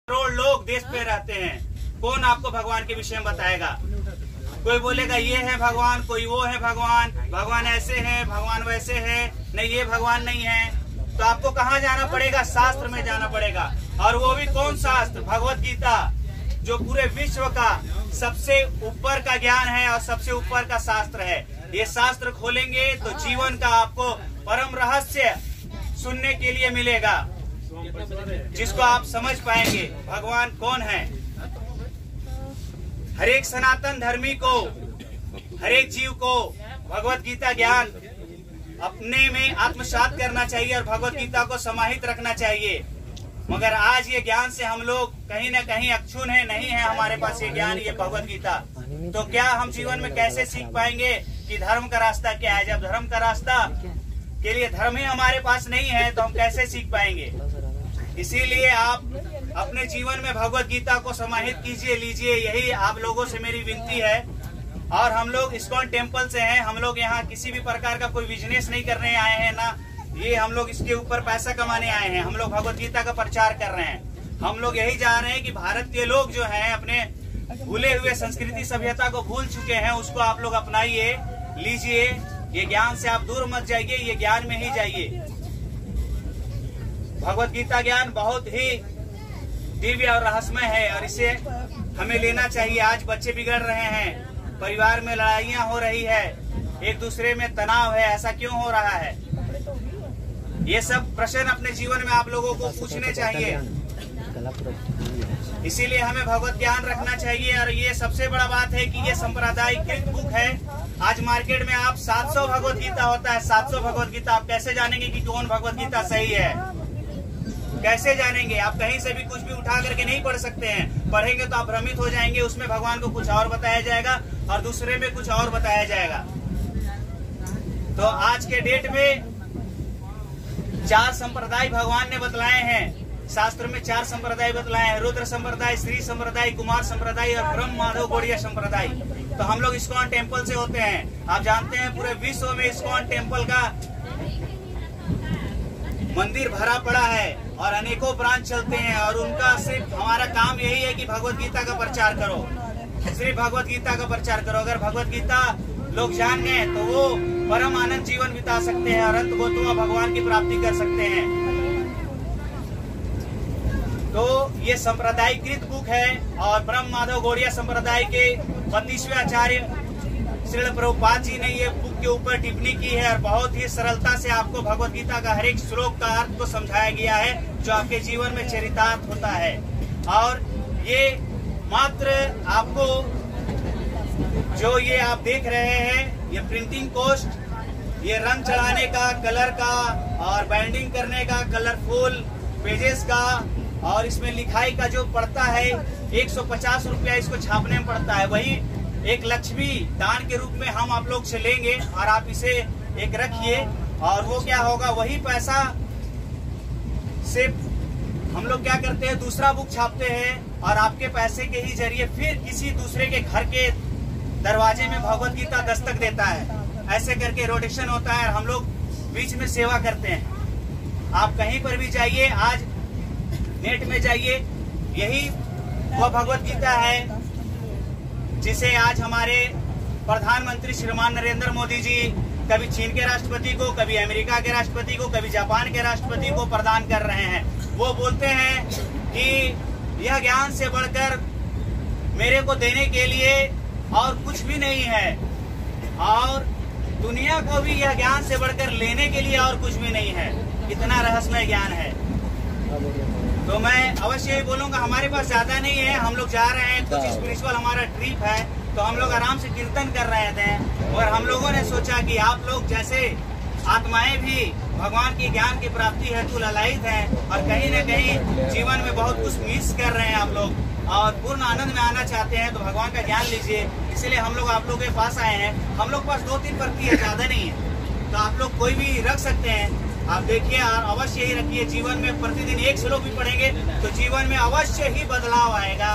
करोड़ लोग देश पे रहते हैं, कौन आपको भगवान के विषय में बताएगा? कोई बोलेगा ये है भगवान, कोई वो है भगवान, भगवान ऐसे है, भगवान वैसे है, नहीं ये भगवान नहीं है। तो आपको कहाँ जाना पड़ेगा? शास्त्र में जाना पड़ेगा। और वो भी कौन शास्त्र? भगवत गीता, जो पूरे विश्व का सबसे ऊपर का ज्ञान है और सबसे ऊपर का शास्त्र है। ये शास्त्र खोलेंगे तो जीवन का आपको परम रहस्य सुनने के लिए मिलेगा, जिसको आप समझ पाएंगे भगवान कौन है। हर एक सनातन धर्मी को, हर एक जीव को भगवत गीता ज्ञान अपने में आत्मसात करना चाहिए और भगवत गीता को समाहित रखना चाहिए। मगर आज ये ज्ञान से हम लोग कहीं न कहीं अक्षुण्ण है, नहीं है हमारे पास ये ज्ञान, ये भगवत गीता। तो क्या हम जीवन में कैसे सीख पाएंगे कि धर्म का रास्ता क्या है? जब धर्म का रास्ता के लिए धर्म ही हमारे पास नहीं है तो हम कैसे सीख पाएंगे? इसीलिए आप अपने जीवन में भगवत गीता को समाहित कीजिए, लीजिए, यही आप लोगों से मेरी विनती है। और हम लोग इस्कॉन टेम्पल से हैं, हम लोग यहाँ किसी भी प्रकार का कोई बिजनेस नहीं करने आए हैं, ना ये हम लोग इसके ऊपर पैसा कमाने आए हैं। हम लोग भगवत गीता का प्रचार कर रहे हैं। हम लोग यही चाह रहे हैं कि भारत के लोग जो हैं अपने भूले हुए संस्कृति सभ्यता को भूल चुके हैं, उसको आप लोग अपनाइए, लीजिए। ये ज्ञान से आप दूर मत जाइए, ये ज्ञान में ही जाइए। भगवत गीता ज्ञान बहुत ही दिव्य और रहस्यमय है और इसे हमें लेना चाहिए। आज बच्चे बिगड़ रहे हैं, परिवार में लड़ाइयाँ हो रही है, एक दूसरे में तनाव है, ऐसा क्यों हो रहा है? ये सब प्रश्न अपने जीवन में आप लोगों को पूछने चाहिए। इसीलिए हमें भगवत ज्ञान रखना चाहिए। और ये सबसे बड़ा बात है कि ये सांप्रदायिक बुक है। आज मार्केट में आप 700 भगवत गीता होता है, 700 भगवत गीता। आप कैसे जानेंगे कि कौन भगवत गीता सही है? कैसे जानेंगे? आप कहीं से भी कुछ भी उठा करके नहीं पढ़ सकते हैं। पढ़ेंगे तो आप भ्रमित हो जाएंगे। उसमें भगवान को कुछ और बताया जाएगा और दूसरे में कुछ और बताया जाएगा। तो आज के डेट में 4 संप्रदाय भगवान ने बतलाए हैं। शास्त्र में 4 संप्रदाय बतलाए हैं: रुद्र संप्रदाय, श्री संप्रदाय, कुमार संप्रदाय और ब्रह्म माधव गौड़िया संप्रदाय। तो हम लोग इस्कॉन टेम्पल से होते हैं। आप जानते हैं पूरे विश्व में इस्कॉन टेम्पल का मंदिर भरा पड़ा है और अनेकों ब्रांच चलते हैं। और उनका सिर्फ हमारा काम यही है कि भगवत गीता का प्रचार करो, सिर्फ भगवत गीता का प्रचार करो। अगर भगवत गीता लोग जान गए तो वो परम आनंद जीवन बिता सकते हैं और अंत गोतुआ भगवान की प्राप्ति कर सकते हैं। तो ये संप्रदायीकृत बुक है और ब्रह्म माधव गौड़िया संप्रदाय के 32वें आचार्य श्रील प्रभुपाद जी ने ये बुक के ऊपर टिप्पणी की है और बहुत ही सरलता से आपको भगवत गीता का हर एक श्लोक का अर्थ को समझाया गया है, जो आपके जीवन में चरितार्थ होता है। और ये मात्र आपको जो ये आप देख रहे हैं, ये प्रिंटिंग कॉस्ट, ये रंग चढ़ाने का, कलर का और बाइंडिंग करने का, कलरफुल पेजेस का और इसमें लिखाई का जो पड़ता है 150 रुपया इसको छापने में पड़ता है। वही एक लक्ष्मी दान के रूप में हम आप लोग से लेंगे और आप इसे एक रखिए। और वो क्या होगा, वही पैसा से हम लोग क्या करते हैं, दूसरा बुक छापते हैं और आपके पैसे के ही जरिए फिर किसी दूसरे के घर के दरवाजे में भगवत गीता दस्तक देता है। ऐसे करके रोटेशन होता है और हम लोग बीच में सेवा करते हैं। आप कहीं पर भी जाइए, आज नेट में जाइए, यही वह भगवत गीता है जिसे आज हमारे प्रधानमंत्री श्रीमान नरेंद्र मोदी जी कभी चीन के राष्ट्रपति को, कभी अमेरिका के राष्ट्रपति को, कभी जापान के राष्ट्रपति को प्रदान कर रहे हैं। वो बोलते हैं कि यह ज्ञान से बढ़कर मेरे को देने के लिए और कुछ भी नहीं है और दुनिया को भी यह ज्ञान से बढ़कर लेने के लिए और कुछ भी नहीं है। इतना रहस्यमय ज्ञान है। तो मैं अवश्य ही बोलूंगा, हमारे पास ज्यादा नहीं है, हम लोग जा रहे हैं, कुछ स्पिरिचुअल हमारा ट्रिप है, तो हम लोग आराम से कीर्तन कर रहे थे और हम लोगों ने सोचा कि आप लोग जैसे आत्माएं भी भगवान की ज्ञान की प्राप्ति हेतु ललायित हैं और कहीं न कहीं जीवन में बहुत कुछ मिस कर रहे हैं आप लोग और पूर्ण आनंद में आना चाहते हैं, तो भगवान का ज्ञान लीजिए। इसलिए हम लोग आप लोगों के पास आए हैं। हम लोग पास 2-3 प्रति है, ज्यादा नहीं है, तो आप लोग कोई भी रख सकते हैं। आप देखिए और अवश्य ही रखिए। जीवन में प्रतिदिन 1 श्लोक भी पढ़ेंगे तो जीवन में अवश्य ही बदलाव आएगा।